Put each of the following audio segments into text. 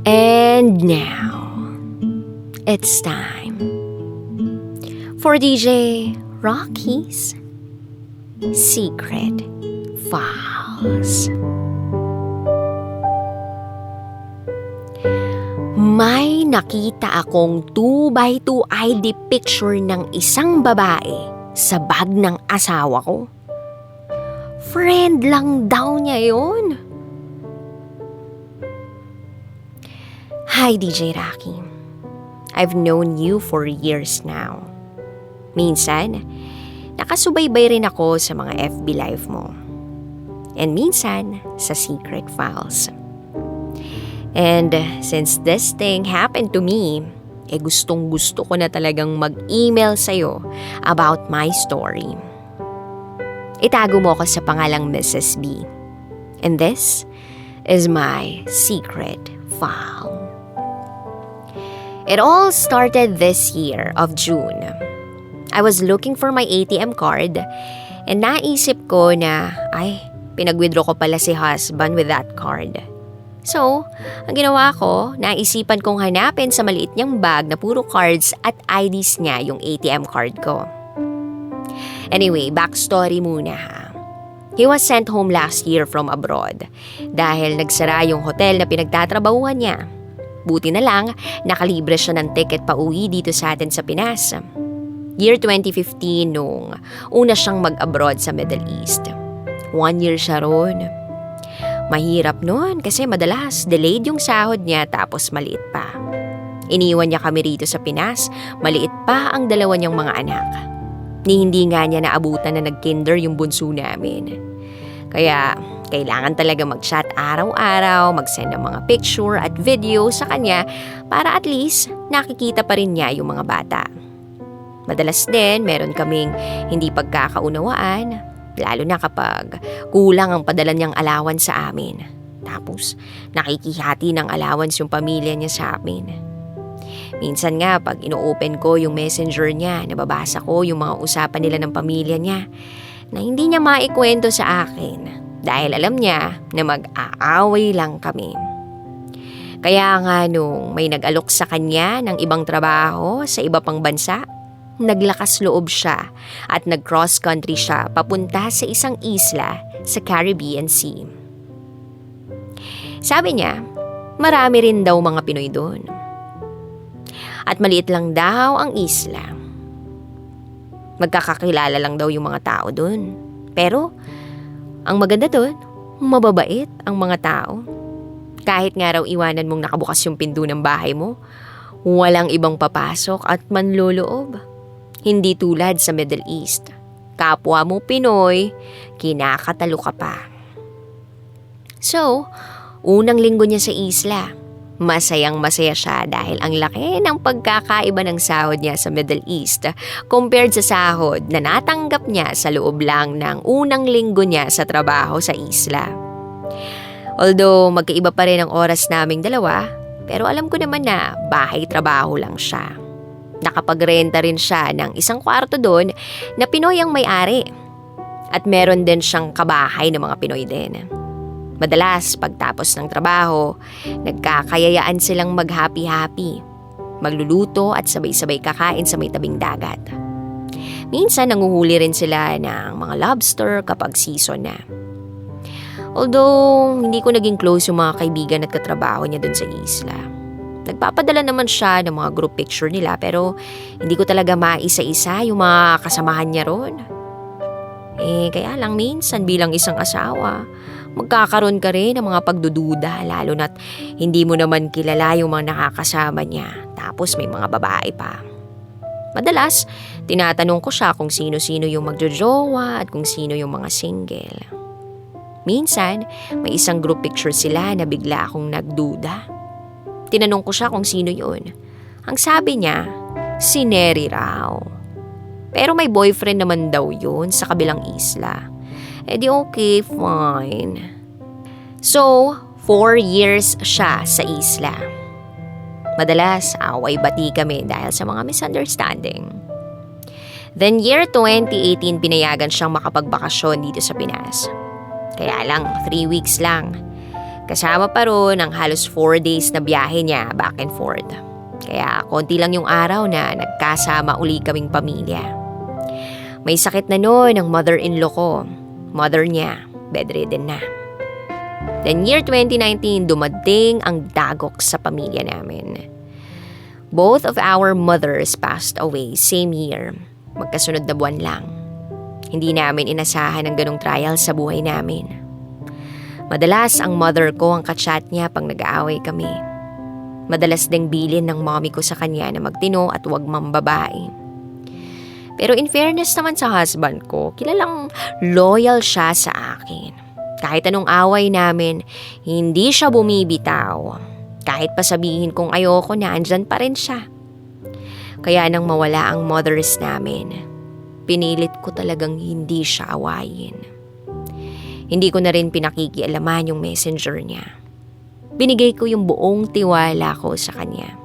And now, it's time for DJ Raqi's Secret Files. May nakita akong 2x2 ID picture ng isang babae sa bag ng asawa ko. Friend lang daw niya yun. Hi DJ Raqi. I've known you for years now. Minsan, nakasubaybay rin ako sa mga FB live mo. And minsan, sa Secret Files. And since this thing happened to me, gustong gusto ko na talagang mag-email sa'yo about my story. Itago mo ako sa pangalang Mrs. B. And this is my secret file. It all started this year of June. I was looking for my ATM card and naisip ko na, pinag-withdraw ko pala si husband with that card. So, ang ginawa ko, naisipan kong hanapin sa maliit niyang bag na puro cards at IDs niya yung ATM card ko. Anyway, backstory muna ha. He was sent home last year from abroad dahil nagsara yung hotel na pinagtatrabahuhan niya. Buti na lang, nakalibre siya ng ticket pa uwi dito sa atin sa Pinas. Year 2015 nung una siyang mag-abroad sa Middle East. 1 year siya ron. Mahirap nun kasi madalas delayed yung sahod niya tapos maliit pa. Iniwan niya kami rito sa Pinas, maliit pa ang dalawa niyang mga anak. Hindi nga niya naabutan na nag-kinder yung bunso namin. Kaya kailangan talaga mag-chat araw-araw, mag-send ng mga picture at video sa kanya para at least nakikita pa rin niya yung mga bata. Madalas din meron kaming hindi pagkakaunawaan. Lalo na kapag kulang ang padala niyang allowance sa amin. Tapos, nakikihati ng allowance yung pamilya niya sa amin. Minsan nga, pag ino-open ko yung messenger niya, nababasa ko yung mga usapan nila ng pamilya niya na hindi niya maikwento sa akin dahil alam niya na mag-aaway lang kami. Kaya nga nung may nag-alok sa kanya ng ibang trabaho sa iba pang bansa, naglakas loob siya at nag-cross country siya papunta sa isang isla sa Caribbean Sea. Sabi niya, marami rin daw mga Pinoy doon. At maliit lang daw ang isla. Magkakakilala lang daw yung mga tao doon. Pero, ang maganda doon, mababait ang mga tao. Kahit nga raw iwanan mong nakabukas yung pinto ng bahay mo, walang ibang papasok at manloloob. Hindi tulad sa Middle East. Kapwa mo Pinoy, kinakatalo ka pa. So, unang linggo niya sa isla, masayang masaya siya dahil ang laki ng pagkakaiba ng sahod niya sa Middle East compared sa sahod na natanggap niya sa loob lang ng unang linggo niya sa trabaho sa isla. Although magkaiba pa rin ang oras naming dalawa, pero alam ko naman na bahay-trabaho lang siya. Nakapagrenta rin siya ng isang kwarto doon na Pinoy ang may-ari. At meron din siyang kabahay ng mga Pinoy din. Madalas, pagtapos ng trabaho, nagkakayayaan silang mag-happy-happy. Magluluto at sabay-sabay kakain sa may tabing dagat. Minsan, nanguhuli rin sila ng mga lobster kapag season na. Although, hindi ko naging close yung mga kaibigan at katrabaho niya doon sa isla. Nagpapadala naman siya ng mga group picture nila pero hindi ko talaga maisa-isa yung mga kasamahan niya ron. Kaya lang minsan bilang isang asawa, magkakaroon ka rin ng mga pagdududa lalo na't hindi mo naman kilala yung mga nakakasama niya tapos may mga babae pa. Madalas, tinatanong ko siya kung sino-sino yung magjojowa at kung sino yung mga single. Minsan, may isang group picture sila na bigla akong nagduda. Tinanong ko siya kung sino yun. Ang sabi niya, si Neri raw. Pero may boyfriend naman daw yun sa kabilang isla. Di okay, fine. So, 4 years siya sa isla. Madalas, away-bati kami dahil sa mga misunderstanding. Then year 2018, pinayagan siyang makapagbakasyon dito sa Pinas. Kaya lang, 3 weeks lang. Kasama pa ron ang halos 4 days na biyahe niya back and forth. Kaya konti lang yung araw na nagkasama uli kaming pamilya. May sakit na noon ang mother-in-law ko. Mother niya, bedridden na. Then year 2019, dumating ang dagok sa pamilya namin. Both of our mothers passed away same year. Magkasunod na buwan lang. Hindi namin inasahan ang ganong trial sa buhay namin. Madalas ang mother ko ang kachat niya pag nag-aaway kami. Madalas ding bilin ng mommy ko sa kanya na magtino at huwag mambabae. Pero in fairness naman sa husband ko, kilalang loyal siya sa akin. Kahit anong away namin, hindi siya bumibitaw. Kahit pa sabihin kong ayoko na, andyan pa rin siya. Kaya nang mawala ang mothers namin, pinilit ko talagang hindi siya awayin. Hindi ko na rin pinakikialaman yung messenger niya. Binigay ko yung buong tiwala ko sa kanya.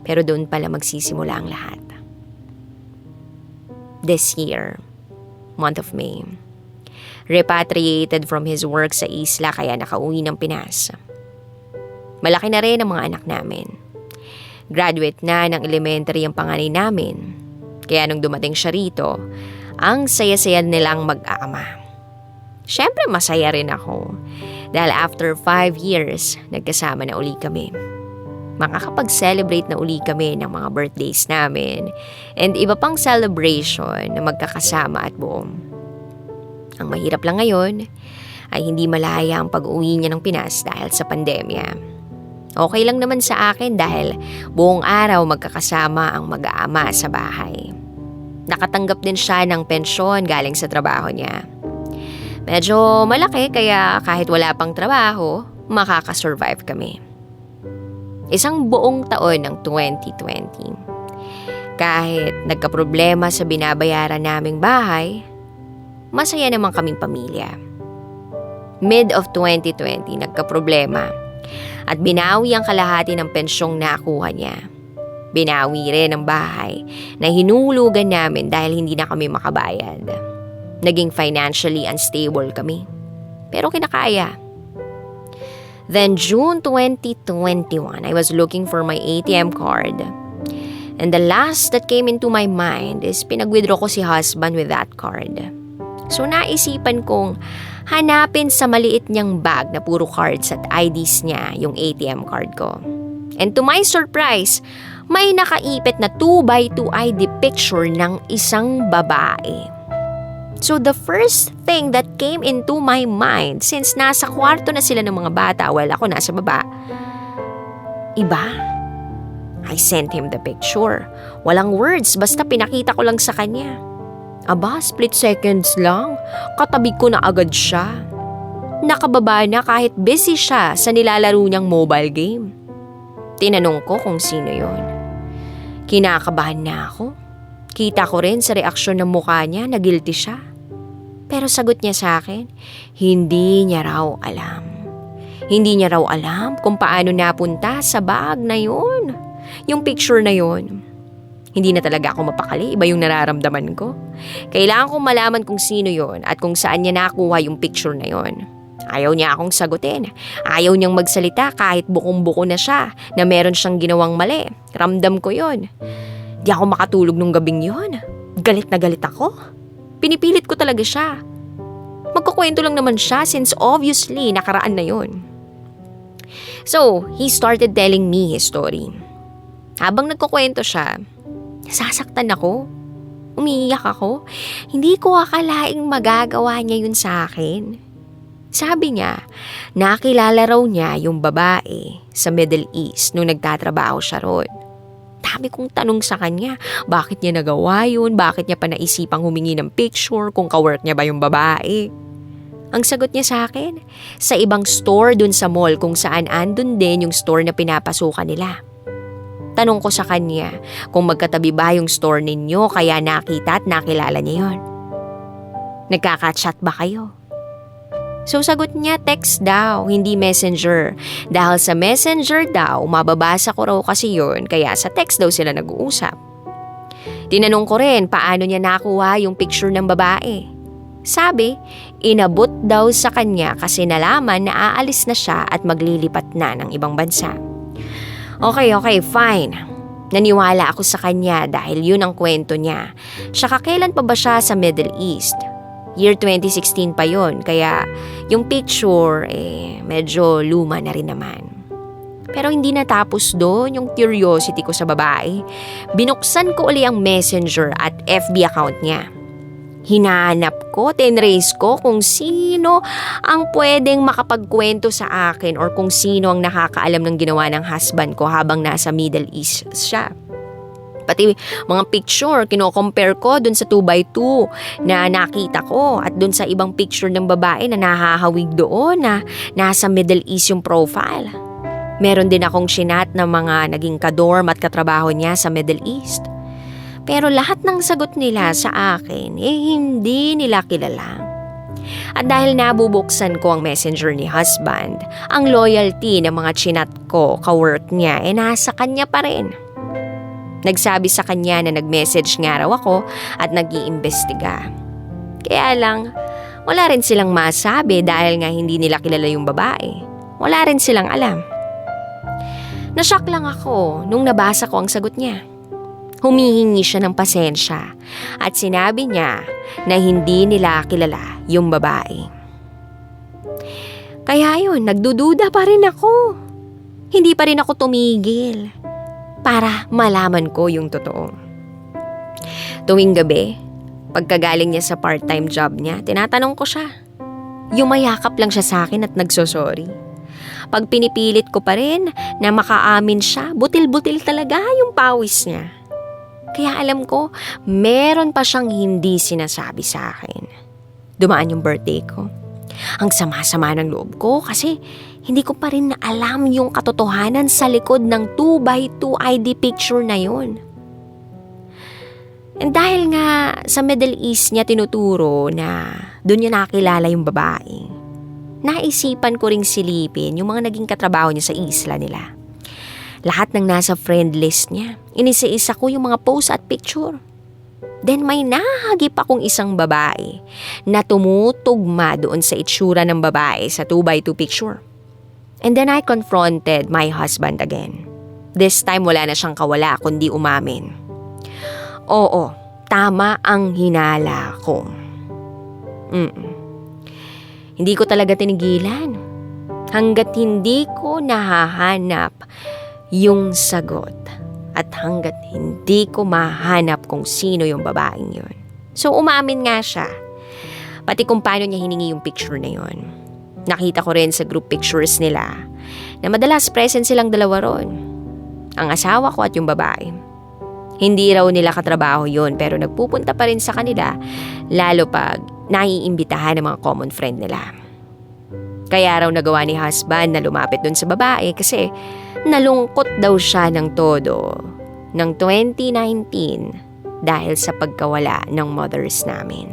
Pero doon pala magsisimula ang lahat. This year, month of May, repatriated from his work sa isla kaya nakauwi ng Pinas. Malaki na rin ang mga anak namin. Graduate na ng elementary ang panganay namin. Kaya nung dumating siya rito, ang saya-saya nilang mag-aama. Siyempre masaya rin ako. Dahil after 5 years, nagkasama na uli kami. Makakapag-celebrate na uli kami ng mga birthdays namin and iba pang celebration na magkakasama at buo. Ang mahirap lang ngayon ay hindi malaya ang pag-uwi niya ng Pinas dahil sa pandemya. Okay lang naman sa akin dahil buong araw magkakasama ang mag-aama sa bahay. Nakatanggap din siya ng pensyon galing sa trabaho niya. Medyo malaki kaya kahit wala pang trabaho, makakasurvive kami. Isang buong taon ng 2020. Kahit nagkaproblema sa binabayaran naming bahay, masaya naman kaming pamilya. Mid of 2020, nagkaproblema at binawi ang kalahati ng pensyong nakuha niya. Binawi rin ang bahay na hinulugan namin dahil hindi na kami makabayad. Naging financially unstable kami. Pero kinakaya. Then June 2021, I was looking for my ATM card. And the last that came into my mind is pinag-withdraw ko si husband with that card. So naisipan kong hanapin sa maliit niyang bag na puro cards at IDs niya yung ATM card ko. And to my surprise, may nakaipit na 2x2 ID picture ng isang babae. So the first thing that came into my mind, since nasa kwarto na sila ng mga bata while ako nasa baba, iba. I sent him the picture. Walang words, basta pinakita ko lang sa kanya. Aba, split seconds lang, katabi ko na agad siya. Nakababa na kahit busy siya sa nilalaro niyang mobile game. Tinanong ko kung sino yon. Kinakabahan na ako. Kita ko rin sa reaksyon ng mukha niya na guilty siya. Pero sagot niya sa akin, hindi niya raw alam. Hindi niya raw alam kung paano napunta sa bag na yun. Yung picture na yun. Hindi na talaga ako mapakali, iba yung nararamdaman ko. Kailangan kong malaman kung sino yon at kung saan niya nakuha yung picture na yon. Ayaw niya akong sagutin. Ayaw niyang magsalita kahit bukong-buko na siya na meron siyang ginawang mali. Ramdam ko yon. Di ako makatulog nung gabing yon. Galit na galit ako. Pinipilit ko talaga siya. Magkukwento lang naman siya since obviously nakaraan na yon. So, he started telling me his story. Habang nagkukwento siya, nasasaktan ako. Umiiyak ako. Hindi ko akalaing magagawa niya yun sa akin. Sabi niya, nakilala raw niya yung babae sa Middle East nung nagtatrabaho siya roon. Dami kong tanong sa kanya, bakit niya nagawa yun? Bakit niya pa naisipang humingi ng picture kung kawork niya ba yung babae? Ang sagot niya sa akin, sa ibang store dun sa mall kung saan andun din yung store na pinapasukan nila. Tanong ko sa kanya kung magkatabi ba yung store ninyo kaya nakita at nakilala niya yon. Nagkaka-chat ba kayo? So sagot niya, text daw, hindi messenger. Dahil sa messenger daw, mababasa ko raw kasi yun, kaya sa text daw sila nag-uusap. Tinanong ko rin paano niya nakuha yung picture ng babae. Sabi, inabot daw sa kanya kasi nalaman na aalis na siya at maglilipat na ng ibang bansa. Okay, fine. Naniwala ako sa kanya dahil yun ang kwento niya. Saka kailan pa ba siya sa Middle East? Year 2016 pa yon, kaya yung picture medyo luma na rin naman. Pero hindi natapos doon yung curiosity ko sa babae. Binuksan ko uli ang messenger at FB account niya. Hinanap ko, tinrace ko kung sino ang pwedeng makapagkwento sa akin or kung sino ang nakakaalam ng ginawa ng husband ko habang nasa Middle East siya. Pati mga picture, kino-compare ko dun sa 2x2 na nakita ko at dun sa ibang picture ng babae na nahahawig doon na nasa Middle East yung profile. Meron din akong sinat ng mga naging kadorm at katrabaho niya sa Middle East. Pero lahat ng sagot nila sa akin, hindi nila kilala. At dahil nabubuksan ko ang messenger ni husband, ang loyalty ng mga chinat ko, kawork niya, nasa kanya pa rin. Nagsabi sa kanya na nag-message nga raw ako at nag-iimbestiga. Kaya lang, wala rin silang masabi dahil nga hindi nila kilala yung babae. Wala rin silang alam. Nashock lang ako nung nabasa ko ang sagot niya. Humihingi siya ng pasensya at sinabi niya na hindi nila kilala yung babae. Kaya yun, nagdududa pa rin ako. Hindi pa rin ako tumigil para malaman ko yung totoo. Tuwing gabi, pagkagaling niya sa part-time job niya, tinatanong ko siya. Yumayakap lang siya sa akin at nagsosorry. Pag pinipilit ko pa rin na makaamin siya, butil-butil talaga yung pawis niya. Kaya alam ko, meron pa siyang hindi sinasabi sa akin. Dumaan yung birthday ko. Ang sama-sama ng loob ko kasi hindi ko pa rin na alam yung katotohanan sa likod ng 2x2 ID picture na yun. And dahil nga sa Middle East niya tinuturo na doon niya nakilala yung babae, naisipan ko ring silipin yung mga naging katrabaho niya sa isla nila. Lahat ng nasa friend list niya, inisa-isa ko yung mga post at picture. Then may nahagip akong isang babae na tumutugma doon sa itsura ng babae sa 2x2 picture. And then I confronted my husband again. This time wala na siyang kawala kundi umamin. Oo, tama ang hinala ko. Hindi ko talaga tinigilan hanggat hindi ko nahahanap yung sagot at hanggat hindi ko mahanap kung sino yung babaeng yun. So umamin nga siya. Pati kung paano niya hiningi yung picture na yun. Nakita ko rin sa group pictures nila na madalas present silang dalawa ron. Ang asawa ko at yung babae. Hindi raw nila katrabaho yun pero nagpupunta pa rin sa kanila lalo pag naiimbitahan ng mga common friend nila. Kaya raw nagawa ni husband na lumapit dun sa babae kasi nalungkot daw siya ng todo ng 2019 dahil sa pagkawala ng mothers namin.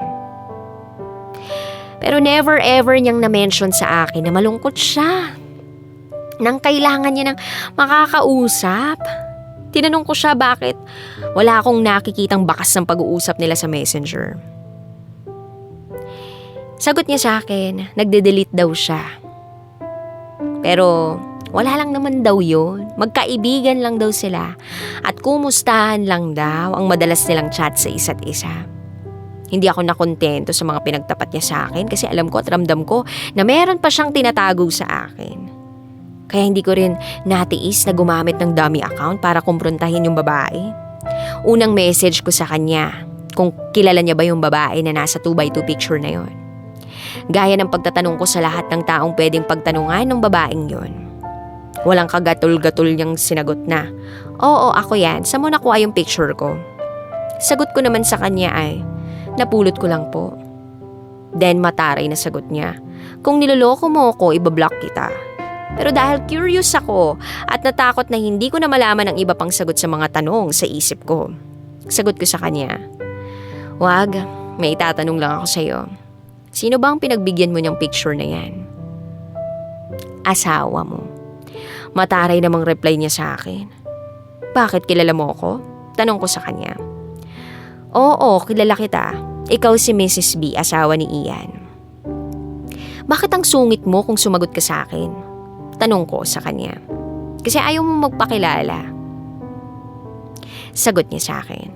Pero never ever niyang na-mention sa akin na malungkot siya nang kailangan niya ng makakausap. Tinanong ko siya bakit wala akong nakikitang bakas ng pag-uusap nila sa messenger. Sagot niya sa akin, nagde-delete daw siya. Pero wala lang naman daw yun. Magkaibigan lang daw sila. At kumustahan lang daw ang madalas nilang chat sa isa't isa. Hindi ako nakontento sa mga pinagtapat niya sa akin kasi alam ko at ramdam ko na meron pa siyang tinatago sa akin. Kaya hindi ko rin natiis na gumamit ng dummy account para kumprontahin yung babae. Unang message ko sa kanya kung kilala niya ba yung babae na nasa 2x2 picture na yon. Gaya ng pagtatanong ko sa lahat ng taong pwedeng pagtanungan ng babaeng yon. Walang kagatol-gatol niyang sinagot na, "Oo, ako yan. Saan mo nakuha yung picture ko?" Sagot ko naman sa kanya ay, "Napulot ko lang po." Then mataray na sagot niya, "Kung niloloko mo ako, ibablock kita." Pero dahil curious ako at natakot na hindi ko na malaman ang iba pang sagot sa mga tanong sa isip ko, sagot ko sa kanya, "Wag, may itatanong lang ako sa'yo. Sino ba ang pinagbigyan mo niyang picture na yan?" "Asawa mo." Mataray namang reply niya sa akin. "Bakit, kilala mo ako?" Tanong ko sa kanya. "Oo, kilala kita. Ikaw si Mrs. B, asawa ni Ian." Bakit ang sungit mo kung sumagot ka sa akin? Tanong ko sa kanya. Kasi ayaw mo magpakilala. Sagot niya sa akin.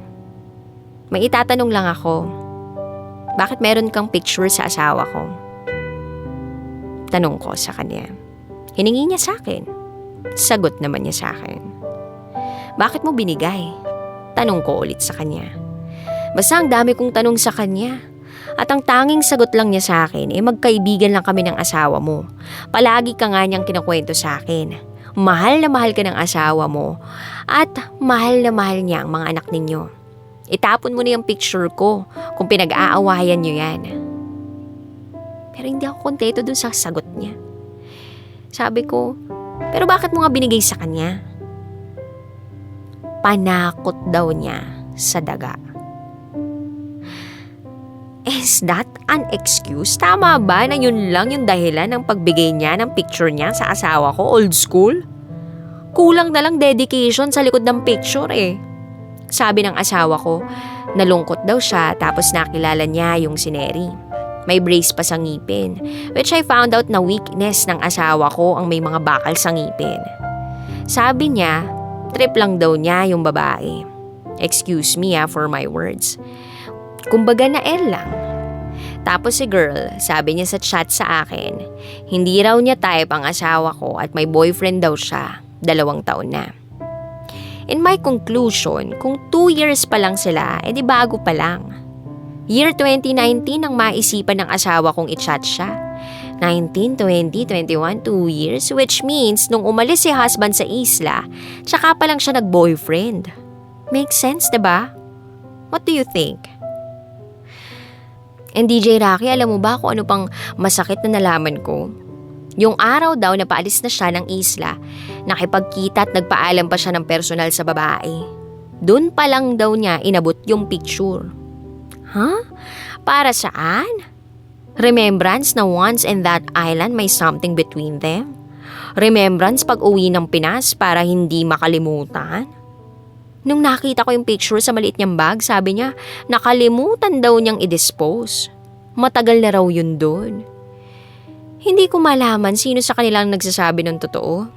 May itatanong lang ako. Bakit meron kang picture sa asawa ko? Tanong ko sa kanya. Hiningi niya sa akin. Sagot naman niya sa akin. Bakit mo binigay? Tanong ko ulit sa kanya. Basta ang dami kong tanong sa kanya. At ang tanging sagot lang niya sa akin, magkaibigan lang kami ng asawa mo. Palagi ka nga niyang kinakwento sa akin. Mahal na mahal ka ng asawa mo. At mahal na mahal niya ang mga anak ninyo. Itapon mo na yung picture ko kung pinag-aawayan niyo yan. Pero hindi ako kontento dun sa sagot niya. Sabi ko, pero bakit mo nga binigay sa kanya? Panakot daw niya sa daga. Is that an excuse? Tama ba na yun lang yung dahilan ng pagbigay niya ng picture niya sa asawa ko? Old school? Kulang na lang dedication sa likod ng picture eh. Sabi ng asawa ko, nalungkot daw siya tapos nakilala niya yung sineri. May brace pa sa ngipin, which I found out na weakness ng asawa ko ang may mga bakal sa ngipin. Sabi niya, trip lang daw niya yung babae. Excuse me for my words. Kumbaga na lang. Tapos si girl, sabi niya sa chat sa akin, hindi raw niya type ang asawa ko at may boyfriend daw siya, 2 taon na. In my conclusion, kung 2 years pa lang sila, edi bago pa lang. Year 2019 nang maisipan ng asawa kong i-chat siya. 19, 20, 21, 2 years, which means nung umalis si husband sa isla, tsaka pa lang siya nag-boyfriend. Makes sense, diba? What do you think? And DJ Raqi, alam mo ba kung ano pang masakit na nalaman ko? Yung araw daw na paalis na siya ng isla, nakipagkita at nagpaalam pa siya ng personal sa babae. Doon pa lang daw niya inabot yung picture. Huh? Para saan? Remembrance na once in that island may something between them? Remembrance pag uwi ng Pinas para hindi makalimutan? Nung nakita ko yung picture sa maliit niyang bag, sabi niya, nakalimutan daw niyang i-dispose. Matagal na raw yun doon. Hindi ko malaman sino sa kanilang nagsasabi ng totoo.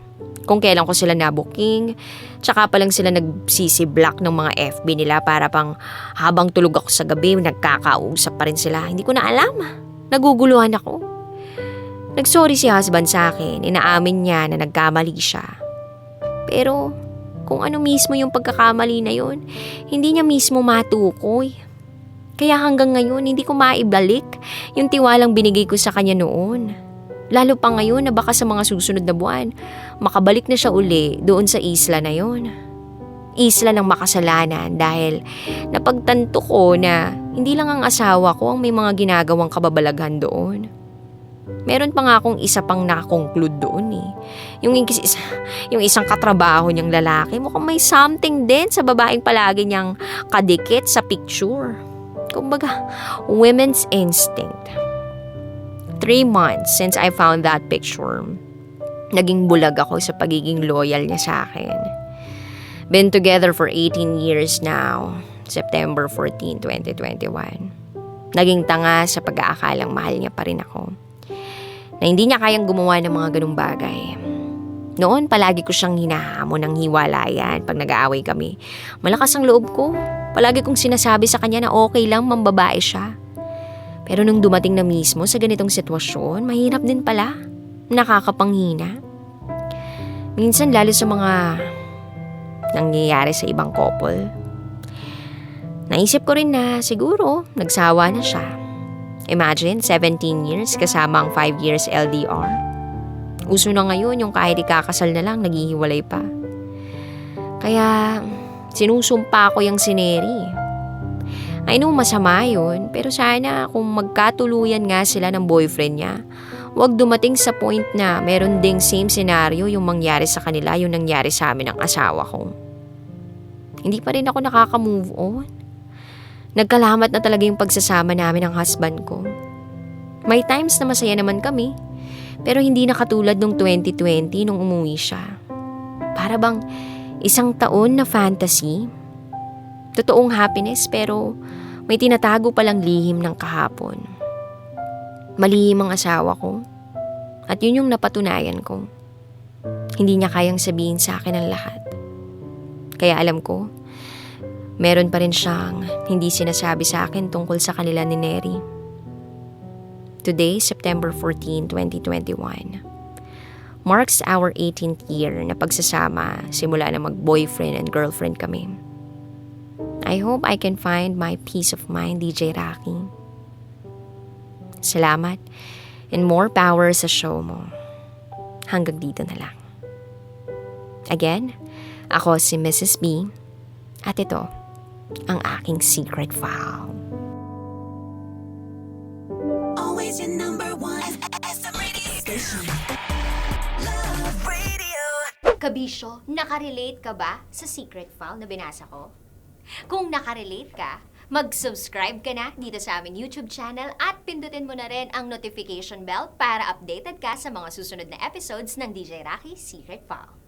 Kung kailan ko sila nabuking, tsaka pa lang sila nagsisi-block ng mga FB nila para pang habang tulog ako sa gabi, nagkakausap pa rin sila. Hindi ko na alam. Naguguluhan ako. Nagsorry si husband sa akin, inaamin niya na nagkamali siya. Pero kung ano mismo yung pagkakamali na yun, hindi niya mismo matukoy. Kaya hanggang ngayon, hindi ko maibalik yung tiwalang binigay ko sa kanya noon. Lalo pa ngayon na baka sa mga susunod na buwan, makabalik na siya uli doon sa isla na yon. Isla ng makasalanan dahil napagtanto ko na hindi lang ang asawa ko ang may mga ginagawang kababalaghan doon. Meron pa nga akong isa pang nakakonclude doon eh. Yung isang katrabaho niyang lalaki, mukhang may something din sa babaeng palagi niyang kadikit sa picture. Kumbaga, women's instinct. 3 months since I found that picture, naging bulag ako sa pagiging loyal niya sa akin. Been together for 18 years now, September 14, 2021. Naging tanga sa pag-aakalang mahal niya pa rin ako. Na hindi niya kayang gumawa ng mga ganung bagay. Noon, palagi ko siyang hinahamon ng hiwalayan pag nag-aaway kami. Malakas ang loob ko. Palagi kong sinasabi sa kanya na okay lang mambabae siya. Pero nung dumating na mismo sa ganitong sitwasyon, mahirap din pala. Nakakapanghina. Minsan lalo sa mga nangyayari sa ibang couple. Naisip ko rin na siguro nagsawa na siya. Imagine, 17 years kasama ang 5 years LDR. Uso na ngayon yung kahit ikakasal na lang, naghihiwalay pa. Kaya, sinusumpa ko yung sineri. I know masama yun, pero sana kung magkatuluyan nga sila ng boyfriend niya, huwag dumating sa point na meron ding same scenario yung mangyari sa kanila, yung nangyari sa amin ng asawa ko. Hindi pa rin ako nakaka-move on. Nagkalamat na talaga yung pagsasama namin ng husband ko. May times na masaya naman kami, pero hindi na katulad nung 2020 nung umuwi siya. Para bang 1 taon na fantasy. Totoong happiness pero may tinatago palang lihim ng kahapon. Malihim ang asawa ko. At yun yung napatunayan ko. Hindi niya kayang sabihin sa akin ang lahat. Kaya alam ko, meron pa rin siyang hindi sinasabi sa akin tungkol sa kanila ni Neri. Today, September 14, 2021, marks our 18th year na pagsasama simula na mag-boyfriend and girlfriend kami. I hope I can find my peace of mind, DJ Raqi. Salamat and more power sa show mo. Hanggang dito na lang. Again, ako si Mrs. B at ito ang aking secret file. Always your number one SM radio station. Love Radio. Kabisyo, nakarelate ka ba sa secret file na binasa ko? Kung nakarelate ka, mag-subscribe ka na dito sa aming YouTube channel at pindutin mo na rin ang notification bell para updated ka sa mga susunod na episodes ng DJ Raqi Secret File.